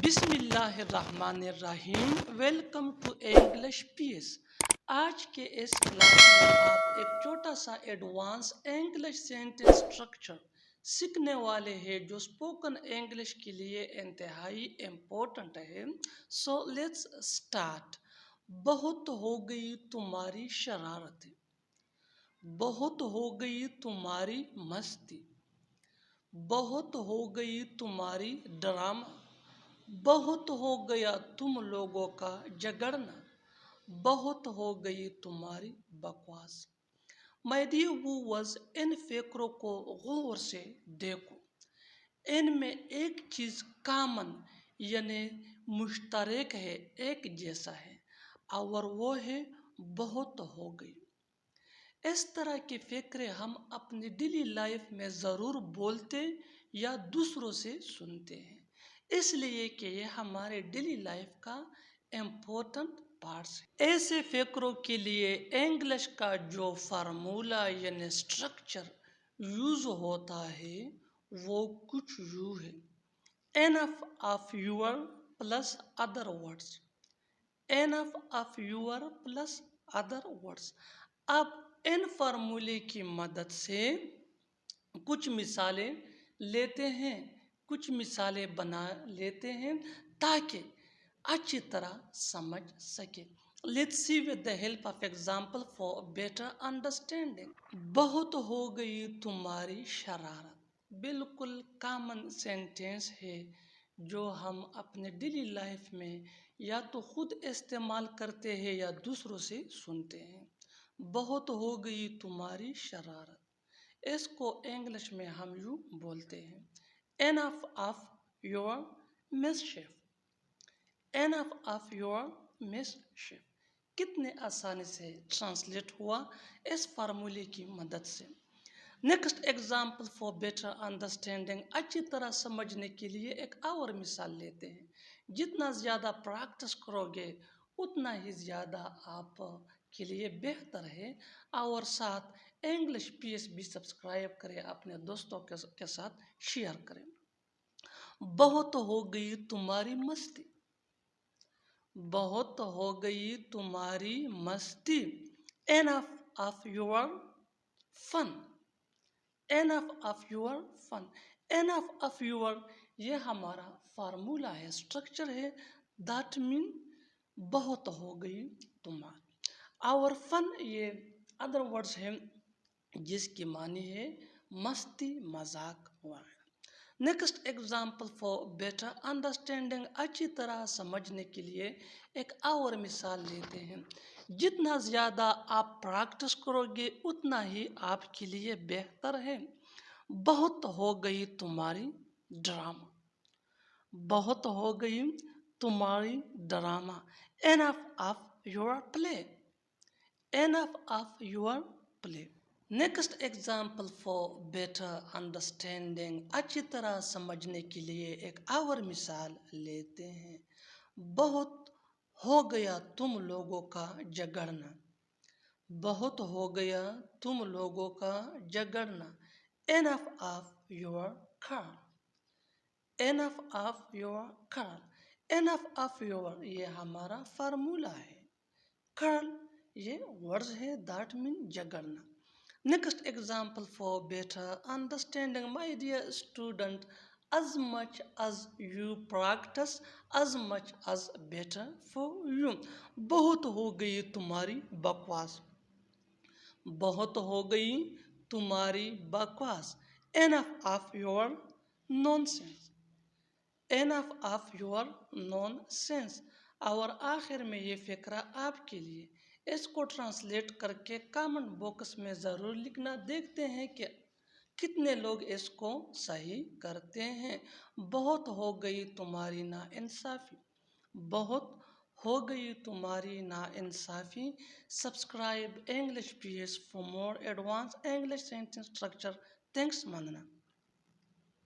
بسم اللہ الرحمن الرحیم۔ ویلکم ٹو انگلش پیس۔ آج کے اس کلاس میں آپ ایک چھوٹا سا ایڈوانس انگلش سینٹنس اسٹرکچر سیکھنے والے ہیں جو اسپوکن انگلش کے لیے انتہائی امپورٹنٹ ہے۔ So let's start. بہت ہو گئی تمہاری شرارتیں، بہت ہو گئی تمہاری مستی، بہت ہو گئی تمہاری ڈرامہ، بہت ہو گیا تم لوگوں کا جھگڑنا، بہت ہو گئی تمہاری بکواس۔ مائی ڈیئر ویورز، ان فقروں کو غور سے دیکھو۔ ان میں ایک چیز کامن یعنی مشترک ہے، ایک جیسا ہے، اور وہ ہے بہت ہو گئی۔ اس طرح کی فقرے ہم اپنی ڈیلی لائف میں ضرور بولتے یا دوسروں سے سنتے ہیں، اس لیے کہ یہ ہمارے ڈیلی لائف کا امپورٹنٹ پارٹس ہے۔ ایسے فقروں کے لیے انگلش کا جو فارمولہ یعنی اسٹرکچر یوز ہوتا ہے وہ کچھ یوں ہے: enough of your plus other words, enough of your plus other words. اب ان فارمولے کی مدد سے کچھ مثالیں لیتے ہیں، کچھ مثالیں بنا لیتے ہیں تاکہ اچھی طرح سمجھ سکے۔ Let's see with the help of example for better understanding۔ بہت ہو گئی تمہاری شرارت بالکل کامن سینٹینس ہے جو ہم اپنے ڈیلی لائف میں یا تو خود استعمال کرتے ہیں یا دوسروں سے سنتے ہیں۔ بہت ہو گئی تمہاری شرارت، اس کو انگلش میں ہم یوں بولتے ہیں: enough of your mischief، enough of your mischief۔ کتنے آسانی سے ٹرانسلیٹ ہوا اس فارمولے کی مدد سے۔ Next example for better understanding. اچھی طرح سمجھنے کے لیے ایک اور مثال لیتے ہیں۔ جتنا زیادہ پریکٹس کرو گے اتنا ہی زیادہ آپ کے لیے بہتر ہے، اور ساتھ انگلش پیس بھی سبسکرائب کریں، اپنے دوستوں کے ساتھ شیئر کریں۔ بہت ہو گئی تمہاری مستی، بہت ہو گئی تمہاری مستی۔ Enough of your fun، enough of your fun۔ Enough of your یہ ہمارا فارمولہ ہے، اسٹرکچر ہے، that mean بہت ہو گئی تمہاری۔ اور فن یہ ادر ورڈز ہے جس کی معنی ہے مستی، مذاق وغیرہ۔ Next example for better understanding. اچھی طرح سمجھنے کے لیے ایک اور مثال لیتے ہیں۔ جتنا زیادہ آپ پریکٹس کرو گے اتنا ہی آپ کے لیے بہتر ہے۔ بہت ہو گئی تمہاری ڈرامہ، بہت ہو گئی تمہاری drama. Enough of your play، enough of your play۔ Next example for better understanding. اچھی طرح سمجھنے کے لیے ایک اور مثال لیتے ہیں۔ بہت ہو گیا تم لوگوں کا جھگڑنا، بہت ہو گیا تم لوگوں کا جھگڑنا۔ Enough of your quarrel، enough of your quarrel۔ Enough of your یہ ہمارا فارمولہ ہے، quarrel یہ ورڈز ہے that mean جھگڑنا۔ Next example for better understanding. My dear student, as much as you practice, as much as better for you۔ بہت ہو گئی تمہاری بکواس، بہت ہو گئی تمہاری بکواس۔ Enough of your nonsense، enough of your nonsense۔ اور آخر میں یہ فقرہ آپ کے لیے، اس کو ٹرانسلیٹ کر کے کامنٹ باکس میں ضرور لکھنا، دیکھتے ہیں کہ کتنے لوگ اس کو صحیح کرتے ہیں۔ بہت ہو گئی تمہاری ناانصافی، بہت ہو گئی تمہاری ناانصافی۔ Subscribe English pieces for more advance English sentence structure. Thanks ماننا۔